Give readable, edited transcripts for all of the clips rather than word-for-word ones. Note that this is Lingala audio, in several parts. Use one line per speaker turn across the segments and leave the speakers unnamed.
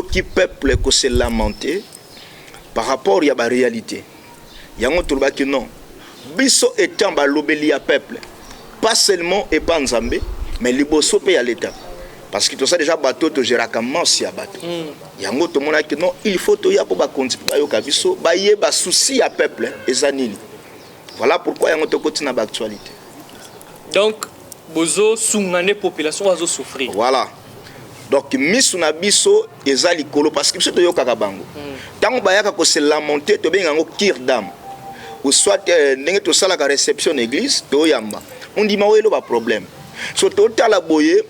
soki peuple ko se lamenter par rapport à la réalité. Yango toloba que non. Biso étant balobeli ya peuple, pas seulement et pas Nzambe, mais liboso pe ya l'état. Parce que tout ça déjà bateau to geraka mansi ya bateau. Yango to mona que non, il faut to ya po ba konti ba yo ka biso, ba ye ba souci ya peuple ezanini. Voilà pourquoi yango to kotina ba actualité.
Donc bozo sungane population azo souffrir.
Voilà. Donc misu na biso ezali kolo parce que biso to yo kaka bango. Tango ba yaka ko se lamenter to benga ngo kir d'âme. Ou soit ndenge to sala ka réception église to yamba. On dit ma welo ba problème. So to tala boye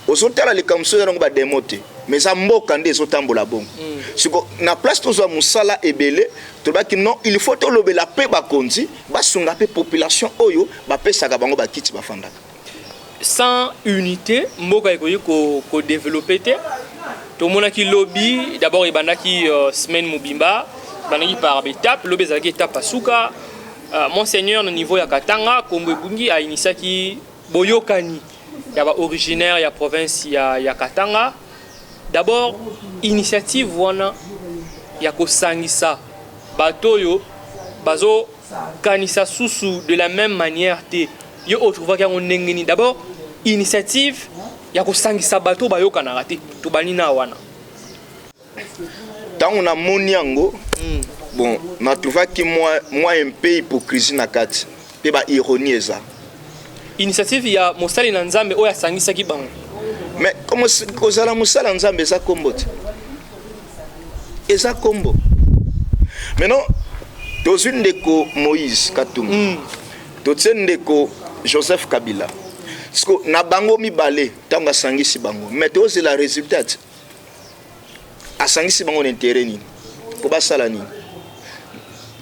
osotala le kamso ya ngo ba démoté. Mais ça mboka nde ezotambola bongo. Siko na place to zo musala ebele to ba ki non il faut to lobela pe ba konzi ba sunga pe population oyo ba pesa ka bango ba kiti ba fandaka.
Sans unité, mboka ekoyi ko développer te. To mona ki lobby d'abord ibandaki semaine mobimba, banaki par étape, lobby ezalaki étape asuka. Monseigneur au niveau ya Katanga, Kombo Bungi a initié boyokani ya ba originaire ya province ya Katanga. D'abord initiative wana ya ko sangisa batoyo bazo kanisa susu de la même manière te yo otrouva ka ngengeni. D'abord initiative ya ko sangisa bato bayokana rate to banina wana.
Tant on a moniango bon, na trouva que moi un peu hypocrisie na kati. Pe ba ironie eza.
Initiative ya mosali na Nzambe oya sangisa ki bango.
Mais comment kozala mosala Nzambe eza kombo te. Eza kombo. Maintenant, tozune ndeko Moïse Katumbi. Tozune ndeko Joseph Kabila. Parce na bango mibale tanga sangisi bango. Mais toze la résultat. Asangisi bango n'intérêt ni. Ko basala ni.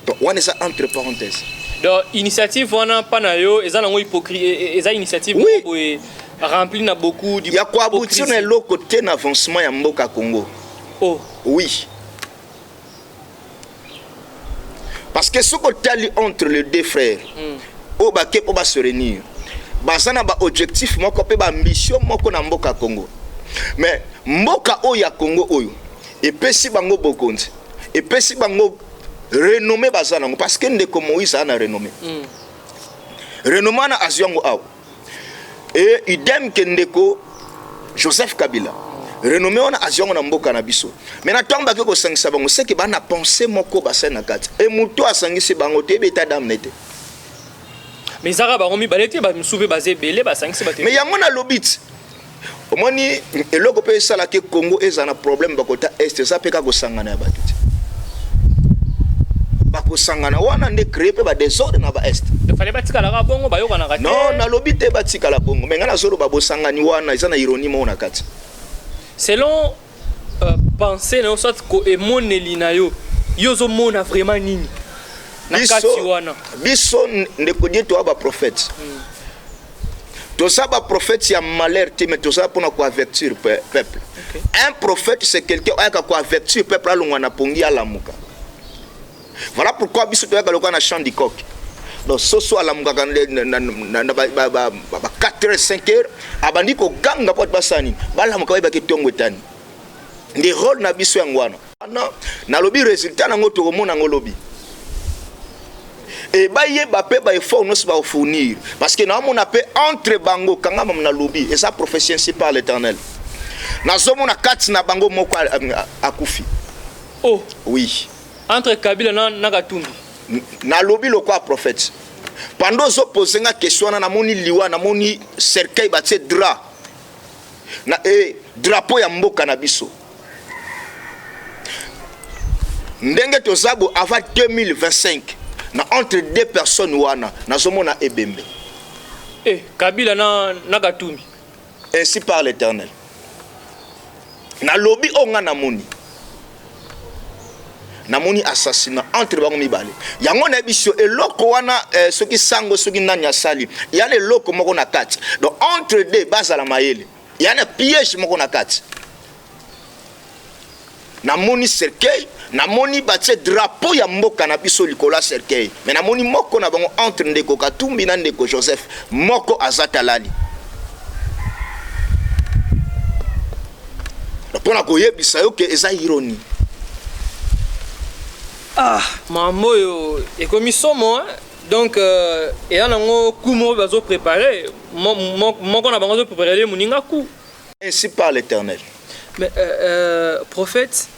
Donc on est ça entre parenthèses.
Donc initiative wana panayo eza nango hypocrisie eza initiative
oui.
Rempli na beaucoup
d'hypocrisie. Ya kwa aboutir na lo côté na avancement ya mboka Congo.
Oh
oui. Parce que ce qu'on tali entre les deux frères, au baké pour se réunir, basana ba objectif moko pe ba ambition moko na mboka Congo. Mais mboka oya Congo oyo et pesi bango bokonzi et pesi bango renommé bazana parce que ndeko Moïse ana renommé. Renommé na aziongo aw. Et idem que ndeko Joseph Kabila. Renommé on a aziongo na mboka na biso. Mais na tamba ke ko sangisa bango c'est que bana penser moko basana kati. Et muto asangisi bango te beta dam nete.
Mais zara ba romi balete ba msouve bazé belé ba sangisi ba te.
Mais yango na lobit. Omoni eloko pe sala ke Congo ezana problème bakota est ça pe ka ko sangana ba tuti. Bako sangana wana nde créer pe ba désordre na ba est.
Il fallait batika la bongo ba yoka na kati.
Non, na lobite batika la bongo. Mais ngana zolo ba bosangani wana ezana ironie mo na kati.
Selon penser na soit ko emoneli na yo yozo mona vraiment nini. Na kati wana.
Biso ndeko dieto aba prophète. Tout ça ba prophète ya malheur te mais tout ça pour na ko avertir peuple. Okay. Un prophète c'est quelqu'un qui a ko avertir peuple alongwa na pongi ala muka. Voilà pourquoi biso to yaka lokana champ du coq. Donc soso ala muka na ba 4h 5h abandi ko ganga pot basani bala muka ba ke tongo tani. Ndi rôle na biso yangwana. Na lobi résultat na ngoto ko mona ngolobi. Et bah yé bah pe bah effort nous va fournir parce que nous on appelle entre bango kanga na lobby et ça prophétie ainsi par l'Éternel. Na zomo na kati na bango moko akufi.
Oh
oui.
Entre Kabila na Katumbi.
Na lobby le quoi prophète. Pendant zo poser nga question na moni liwa na moni cercueil batie drap. Na drapeau ya mboka na biso. Ndenge tozabo avant 2025. Na entre deux personnes wana nazomona ebembe.
Kabila na Katumbi.
Ainsi par l'Éternel. Na lobby onga namoni. Namoni assassinat entre bango mibale. Yango na biso eloko wana soki sango soki nanya sali. Ya le loko moko na kati. Donc entre deux bazala mayele. Ya na piège moko na kati. Namoni cercueil namoni batie drapeau ya mboka na biso likola cercueil mais namoni moko na bango entre ndeko Katumbi na ndeko Joseph moko azatalali. Pour la koyebisa yo ke eza ironie.
Ah, mambo yo ekomi somo hein. Donc et là nango kumo bazo préparer mon qu'on a bango préparer moninga coup.
Ainsi par l'Éternel.
Mais prophète,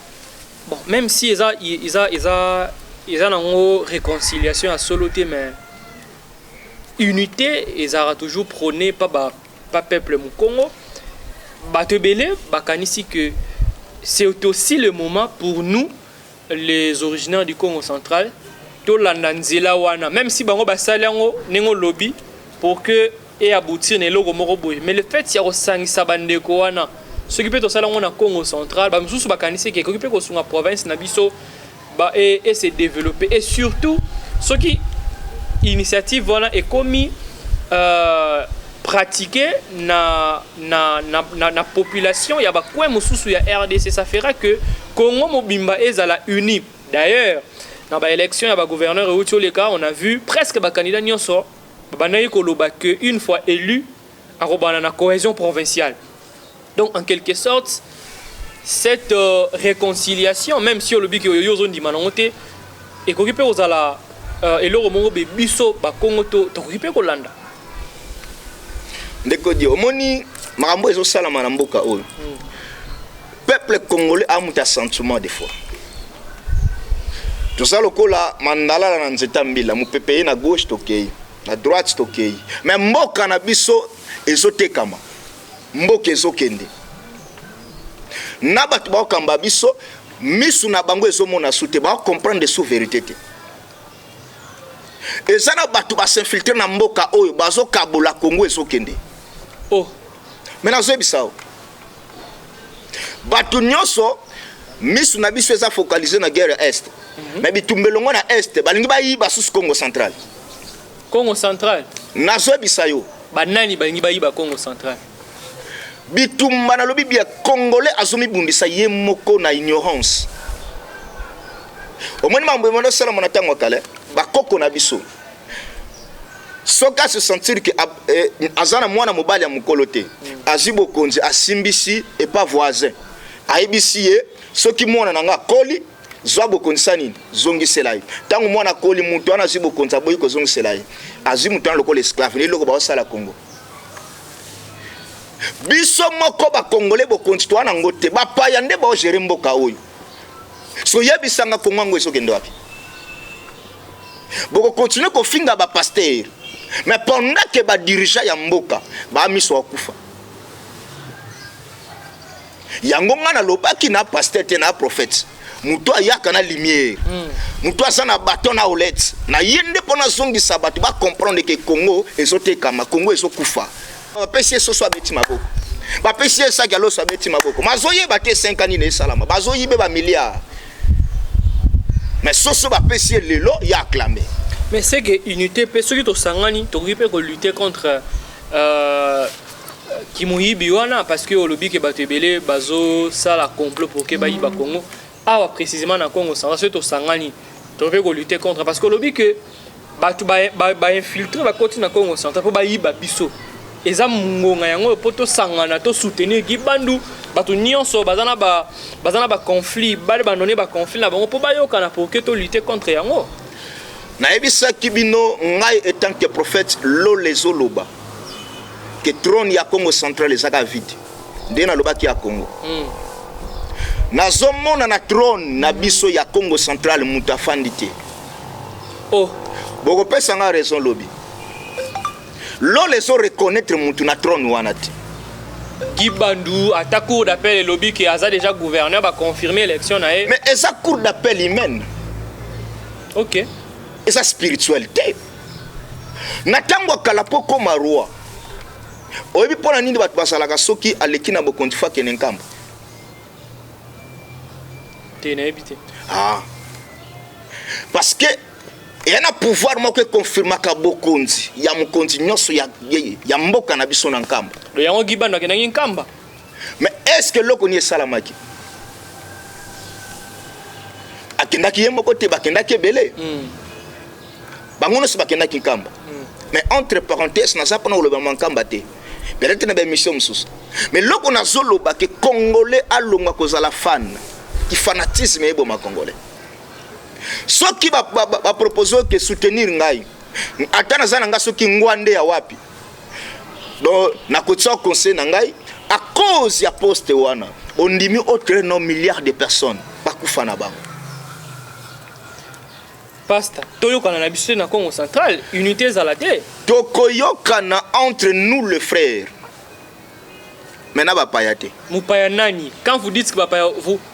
bon, même si ils ont une réconciliation à soloté, mais unité, ils ont toujours prôné pas peuple mu Congo. Batebele, bakanisi que c'est aussi le moment pour nous, les originaires du Congo central, to landanzela wana, même si bango basali yango nengo lobby pour que et aboutir ne loko moko boy. Mais le fait y a osangisa bandeko wana ce qui peut être ça on a Congo central ba mususu bakanisi ke occupé ko sunga province na biso ba et se développer et surtout ce qui initiative voilà est commis pratiquer na population ya ba coin mususu ya RDC, ça fera que Congo mobimba ezala uni. D'ailleurs dans ba élection ya ba gouverneur et outio les cas on a vu presque ba candidat nyonso banayi koloba que une fois élu a robana na cohésion provinciale. Donc en quelque sorte cette réconciliation, même si le biki yo zone di manongote et ko kipe ozala eloro mongo be biso ba Congo to kipe ko landa.
Ndeko di omoni makambo ezo sala na mboka oyo. Peuple congolais a muta sentiment des fois. Tout ça lokola mandala na nzeta mbila mu PPI na gauche tokei, na droite tokei. Mais mboka na biso ezotekama. Mboka ezokende. Na batu ba okamba biso misu na bango ezomona sute ba comprendre sous vérité te. Ezana batu ba s'infiltrer na mboka oyo bazo kabola Congo ezokende.
Oh,
mais nazo bisao. Batu nyonso misu na biso eza focaliser na guerre est. Mais bitumbelongo na est balingi ba yiba sous Congo central.
Congo central.
Nazo bisayo.
Banani balingi ba yiba Congo central.
Bitumba na lobi bia congolais azomi bundisa ye moko na ignorance. Omoni mambo mono sala mona tango kale ba koko na biso. Soka se sentir que azana mwana mobali ya mukolote azibo konzi asimbisi et pas voisin. Aibisi ye soki mwana nanga koli zwabo konsani zongi selai. Tango mwana koli mutu ana zibo konza boyi ko zongi selai. Azimu tan lokole esclave ni loko ba sala Congo. Biso moko ba congolais bo konstitua na ngote ba paya nde ba gérer mboka oyo. So yebisanga Congo ngo esokende wapi. Boko continuer ko finga ba pasteur. Mais pendant que ba dirigeant ya mboka ba miso akufa. Yango ngana lobaki na pasteur te na prophète. Muto ayaka na lumière. Muto asana baton na olette. Na yende pona zongi sabatu ba comprendre que Congo ezotekama, Congo ezokufa. Ba pesi so abeti maboko. Ba pesi ça galo so abeti maboko. Mazoye ba te 5 ans ni salama. Bazoye be ba milliards. Mais soso ba pesi lelo ya acclamé.
Mais c'est que unité pe ceux qui to sangani to ripe ko lutter contre Kimuyibi wana parce que olobi ke batebele bazo sala complot pour que bayiba Congo. Ah précisément na Congo ça to sangani to ripe ko lutter contre parce que olobi que batu ba infiltrer ba côté na Congo central pour bayiba biso. Eza mungonga yango poto sangana to soutenir gibandu batu nyonso bazana ba conflit bale bandone ba conflit na bango po bayoka na pour que to lutter contre yango.
Na ebisa kibino ngai étant que prophète lo les oloba que trône ya Congo central ezaka vide nde na loba ki ya Congo. Nazomona na trône na biso ya Congo central muta fandite.
Oh,
boko pesa nga raison lobi. Lo les o reconnaître mutu na trône wana te.
Gibandu ata cour d'appel et lobby qui a déjà gouverneur va confirmer l'élection na e.
Mais esa cour d'appel humaine.
OK.
Esa spiritualité. Natango kala poko marua. Oyebi pona nini batu basalaka soki aleki na bokonti fa kene nkamba.
Tena ebité.
Ah. Parce que il y a un pouvoir moko confirmer ka bokonzi ya mukonzi nyoso ya mboka na biso na nkamba.
Do yango Gibandu akenangi nkamba.
Mais est-ce que loko ni salamaki? Akendaki yemoko te bakendaki belé. Bangono se bakendaki nkamba. Mais entre parenthèses na sapona oloba mankamba te. peut-être na émission msusu mais loko na zoloba que congolais alonga kozala fan qui fanatisme ebo ma congolais soki ba proposer que soutenir ngai atana zana nga soki ngwande ya wapi donc na kotsa conseil na ngai à cause ya poste wana on dimi autre non milliards de personnes bakufa na bango.
Pasta toyokana na biso na Congo central unité zalate
tokoyokana entre nous les frères maintenant bapaya te
mupaya nani quand vous dites que bapaya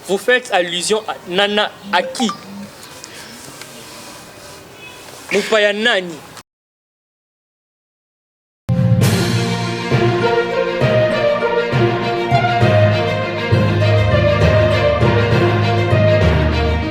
vous faites allusion à nana à qui mupaya nani